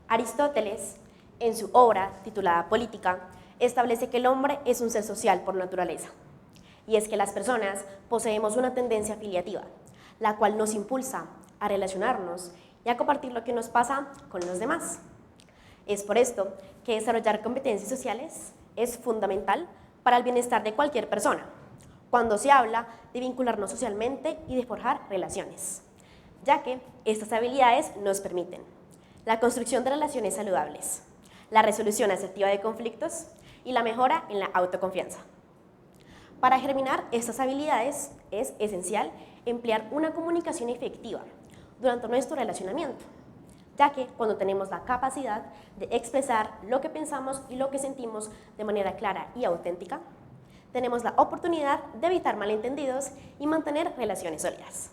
Aristóteles, en su obra titulada Política, establece que el hombre es un ser social por naturaleza. Y es que las personas poseemos una tendencia afiliativa, la cual nos impulsa a relacionarnos y a compartir lo que nos pasa con los demás. Es por esto que desarrollar competencias sociales es fundamental para el bienestar de cualquier persona, cuando se habla de vincularnos socialmente y de forjar relaciones, ya que estas habilidades nos permiten la construcción de relaciones saludables, la resolución asertiva de conflictos y la mejora en la autoconfianza. Para germinar estas habilidades es esencial emplear una comunicación efectiva durante nuestro relacionamiento, ya que cuando tenemos la capacidad de expresar lo que pensamos y lo que sentimos de manera clara y auténtica, tenemos la oportunidad de evitar malentendidos y mantener relaciones sólidas.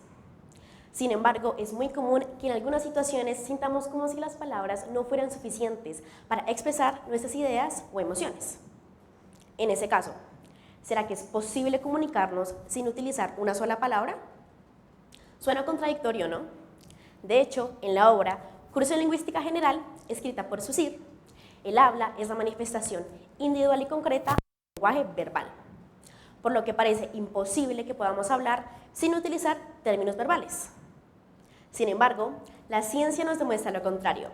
Sin embargo, es muy común que en algunas situaciones sintamos como si las palabras no fueran suficientes para expresar nuestras ideas o emociones. En ese caso, ¿será que es posible comunicarnos sin utilizar una sola palabra? Suena contradictorio, ¿no? De hecho, en la obra Curso de Lingüística General, escrita por Saussure, el habla es la manifestación individual y concreta del lenguaje verbal, por lo que parece imposible que podamos hablar sin utilizar términos verbales. Sin embargo, la ciencia nos demuestra lo contrario.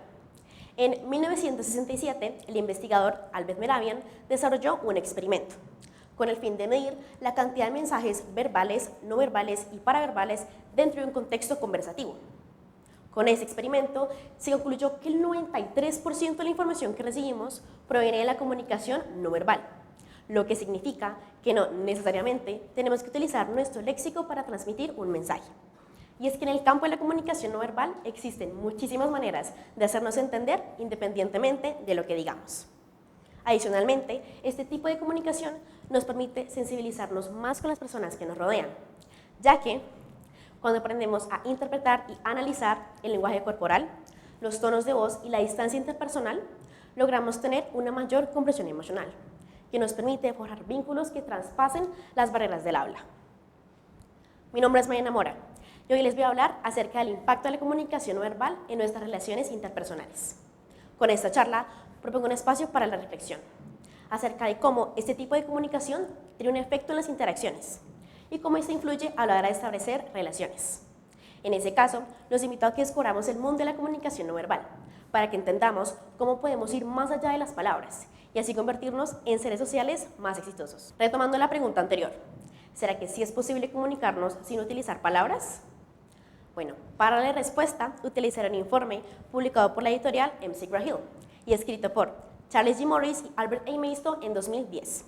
En 1967, el investigador Albert Mehrabian desarrolló un experimento con el fin de medir la cantidad de mensajes verbales, no verbales y paraverbales dentro de un contexto conversativo. Con ese experimento se concluyó que el 93% de la información que recibimos proviene de la comunicación no verbal, lo que significa que no necesariamente tenemos que utilizar nuestro léxico para transmitir un mensaje. Y es que en el campo de la comunicación no verbal existen muchísimas maneras de hacernos entender independientemente de lo que digamos. Adicionalmente, este tipo de comunicación nos permite sensibilizarnos más con las personas que nos rodean, ya que cuando aprendemos a interpretar y analizar el lenguaje corporal, los tonos de voz y la distancia interpersonal, logramos tener una mayor comprensión emocional, que nos permite forjar vínculos que traspasen las barreras del habla. Mi nombre es Mariana Mora y hoy les voy a hablar acerca del impacto de la comunicación no verbal en nuestras relaciones interpersonales. Con esta charla propongo un espacio para la reflexión acerca de cómo este tipo de comunicación tiene un efecto en las interacciones y cómo esto influye a la hora de establecer relaciones. En ese caso, los invito a que descubramos el mundo de la comunicación no verbal, para que entendamos cómo podemos ir más allá de las palabras y así convertirnos en seres sociales más exitosos. Retomando la pregunta anterior, ¿será que sí es posible comunicarnos sin utilizar palabras? Bueno, para la respuesta utilizaré un informe publicado por la editorial McGraw-Hill y escrito por Charles G. Morris y Albert A. Mayston en 2010.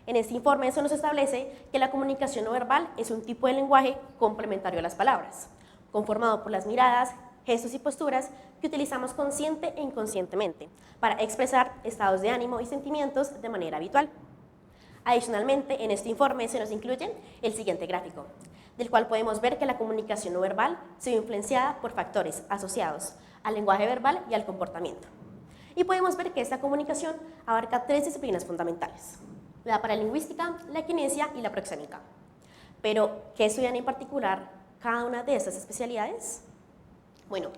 En este informe se nos establece que la comunicación no verbal es un tipo de lenguaje complementario a las palabras, conformado por las miradas, gestos y posturas que utilizamos consciente e inconscientemente para expresar estados de ánimo y sentimientos de manera habitual. Adicionalmente, en este informe se nos incluye el siguiente gráfico, del cual podemos ver que la comunicación no verbal se ve influenciada por factores asociados al lenguaje verbal y al comportamiento. Y podemos ver que esta comunicación abarca 3 disciplinas fundamentales: la paralingüística, la kinesia y la proxémica. Pero, ¿qué estudian en particular cada una de estas especialidades? Bueno,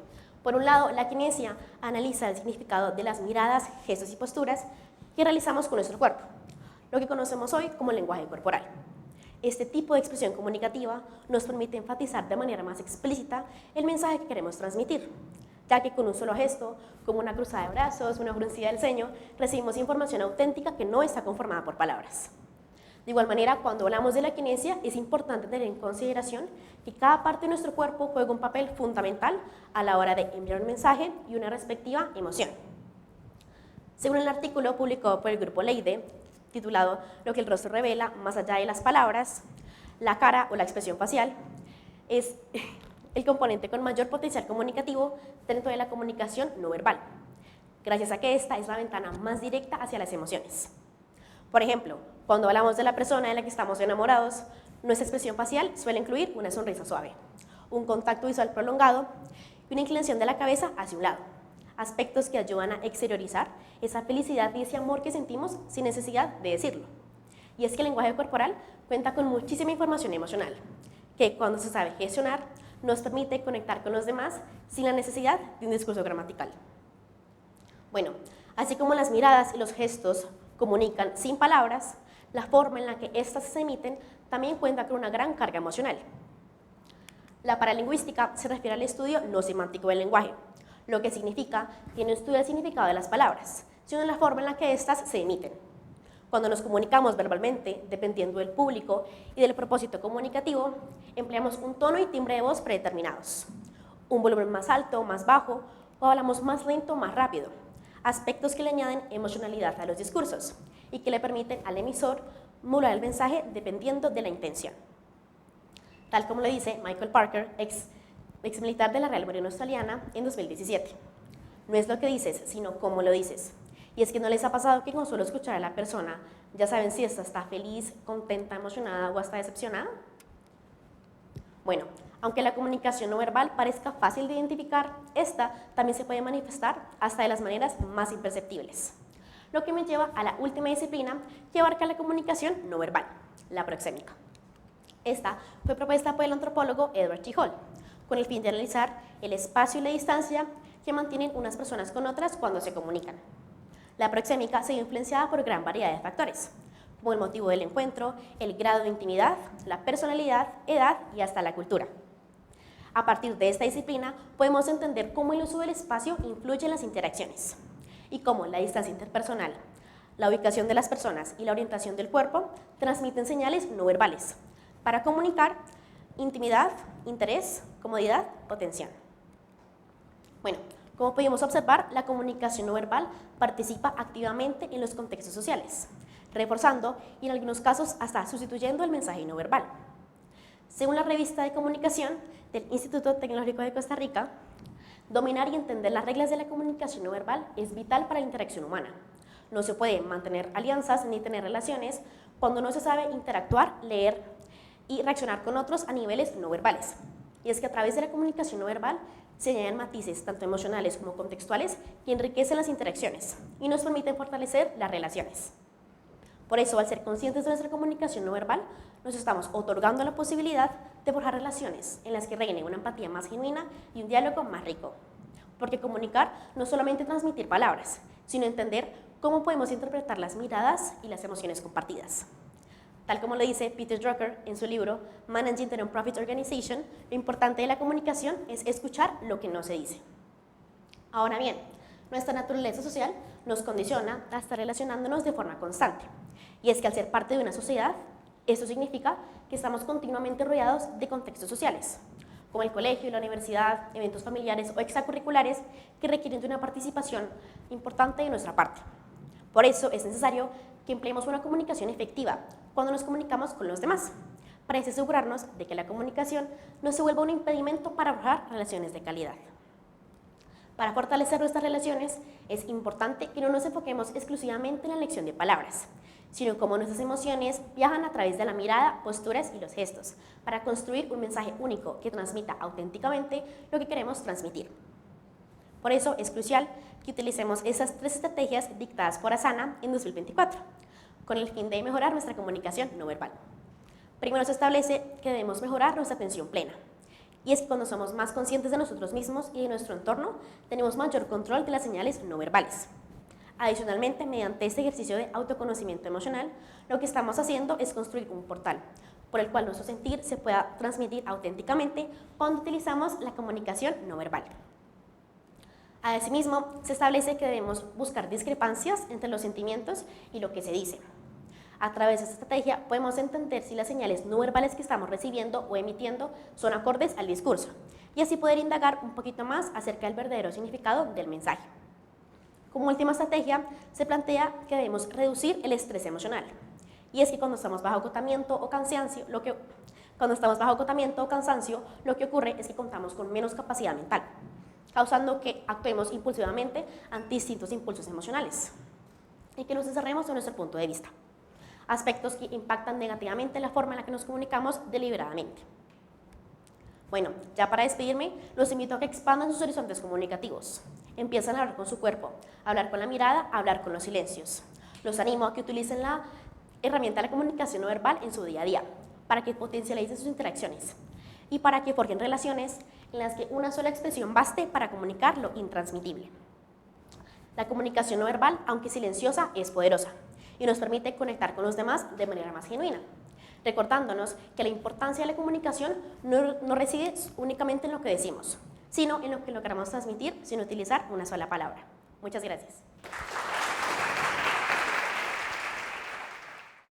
por un lado, la kinesia analiza el significado de las miradas, gestos y posturas que realizamos con nuestro cuerpo, lo que conocemos hoy como lenguaje corporal. Este tipo de expresión comunicativa nos permite enfatizar de manera más explícita el mensaje que queremos transmitir, ya que con un solo gesto, como una cruzada de brazos, una fruncida del ceño, recibimos información auténtica que no está conformada por palabras. De igual manera, cuando hablamos de la kinesia, es importante tener en consideración que cada parte de nuestro cuerpo juega un papel fundamental a la hora de enviar un mensaje y una respectiva emoción. Según el artículo publicado por el grupo Leide, titulado Lo que el rostro revela más allá de las palabras, la cara o la expresión facial es el componente con mayor potencial comunicativo dentro de la comunicación no verbal, gracias a que esta es la ventana más directa hacia las emociones. Por ejemplo, cuando hablamos de la persona de la que estamos enamorados, nuestra expresión facial suele incluir una sonrisa suave, un contacto visual prolongado y una inclinación de la cabeza hacia un lado, aspectos que ayudan a exteriorizar esa felicidad y ese amor que sentimos sin necesidad de decirlo. Y es que el lenguaje corporal cuenta con muchísima información emocional, que cuando se sabe gestionar, nos permite conectar con los demás sin la necesidad de un discurso gramatical. Bueno, así como las miradas y los gestos comunican sin palabras, la forma en la que éstas se emiten también cuenta con una gran carga emocional. La paralingüística se refiere al estudio no semántico del lenguaje, lo que significa que no estudia el significado de las palabras, sino la forma en la que éstas se emiten. Cuando nos comunicamos verbalmente, dependiendo del público y del propósito comunicativo, empleamos un tono y timbre de voz predeterminados, un volumen más alto, más bajo, o hablamos más lento, más rápido, aspectos que le añaden emocionalidad a los discursos y que le permiten al emisor modular el mensaje dependiendo de la intención. Tal como lo dice Michael Parker, ex militar de la Real Marina Australiana en 2017. No es lo que dices, sino cómo lo dices. Y es que no les ha pasado que con solo escuchar a la persona ya saben si esta está feliz, contenta, emocionada o hasta decepcionada. Bueno, aunque la comunicación no verbal parezca fácil de identificar, esta también se puede manifestar hasta de las maneras más imperceptibles. Lo que me lleva a la última disciplina que abarca la comunicación no verbal, la proxémica. Esta fue propuesta por el antropólogo Edward T. Hall, con el fin de analizar el espacio y la distancia que mantienen unas personas con otras cuando se comunican. La proxémica se ve influenciada por gran variedad de factores, como el motivo del encuentro, el grado de intimidad, la personalidad, edad y hasta la cultura. A partir de esta disciplina, podemos entender cómo el uso del espacio influye en las interacciones y cómo la distancia interpersonal, la ubicación de las personas y la orientación del cuerpo transmiten señales no verbales para comunicar intimidad, interés, comodidad o tensión. Bueno, como pudimos observar, la comunicación no verbal participa activamente en los contextos sociales, reforzando y en algunos casos hasta sustituyendo el mensaje no verbal. Según la revista de comunicación del Instituto Tecnológico de Costa Rica, dominar y entender las reglas de la comunicación no verbal es vital para la interacción humana. No se puede mantener alianzas ni tener relaciones cuando no se sabe interactuar, leer y reaccionar con otros a niveles no verbales. Y es que a través de la comunicación no verbal se añaden matices tanto emocionales como contextuales que enriquecen las interacciones y nos permiten fortalecer las relaciones. Por eso, al ser conscientes de nuestra comunicación no verbal, nos estamos otorgando la posibilidad de forjar relaciones en las que reine una empatía más genuina y un diálogo más rico. Porque comunicar no es solamente transmitir palabras, sino entender cómo podemos interpretar las miradas y las emociones compartidas. Tal como lo dice Peter Drucker en su libro Managing the Non-Profit Organization, lo importante de la comunicación es escuchar lo que no se dice. Ahora bien, nuestra naturaleza social nos condiciona a estar relacionándonos de forma constante. Y es que al ser parte de una sociedad, eso significa que estamos continuamente rodeados de contextos sociales, como el colegio, la universidad, eventos familiares o extracurriculares que requieren de una participación importante de nuestra parte. Por eso es necesario que empleemos una comunicación efectiva cuando nos comunicamos con los demás, para asegurarnos de que la comunicación no se vuelva un impedimento para forjar relaciones de calidad. Para fortalecer nuestras relaciones, es importante que no nos enfoquemos exclusivamente en la elección de palabras, sino en cómo nuestras emociones viajan a través de la mirada, posturas y los gestos, para construir un mensaje único que transmita auténticamente lo que queremos transmitir. Por eso es crucial que utilicemos esas 3 estrategias dictadas por Asana en 2024, con el fin de mejorar nuestra comunicación no verbal. Primero se establece que debemos mejorar nuestra atención plena. Y es que cuando somos más conscientes de nosotros mismos y de nuestro entorno, tenemos mayor control de las señales no verbales. Adicionalmente, mediante este ejercicio de autoconocimiento emocional, lo que estamos haciendo es construir un portal por el cual nuestro sentir se pueda transmitir auténticamente cuando utilizamos la comunicación no verbal. Asimismo, se establece que debemos buscar discrepancias entre los sentimientos y lo que se dice. A través de esta estrategia podemos entender si las señales no verbales que estamos recibiendo o emitiendo son acordes al discurso y así poder indagar un poquito más acerca del verdadero significado del mensaje. Como última estrategia, se plantea que debemos reducir el estrés emocional. Y es que cuando estamos bajo agotamiento o cansancio, lo que ocurre es que contamos con menos capacidad mental, causando que actuemos impulsivamente ante distintos impulsos emocionales y que nos desarrollemos de nuestro punto de vista. Aspectos que impactan negativamente la forma en la que nos comunicamos deliberadamente. Bueno, ya para despedirme, los invito a que expandan sus horizontes comunicativos. Empiezan a hablar con su cuerpo, a hablar con la mirada, a hablar con los silencios. Los animo a que utilicen la herramienta de la comunicación no verbal en su día a día, para que potencialicen sus interacciones y para que forjen relaciones en las que una sola expresión baste para comunicar lo intransmitible. La comunicación no verbal, aunque silenciosa, es poderosa y nos permite conectar con los demás de manera más genuina, recordándonos que la importancia de la comunicación no reside únicamente en lo que decimos, sino en lo que logramos transmitir sin utilizar una sola palabra. Muchas gracias.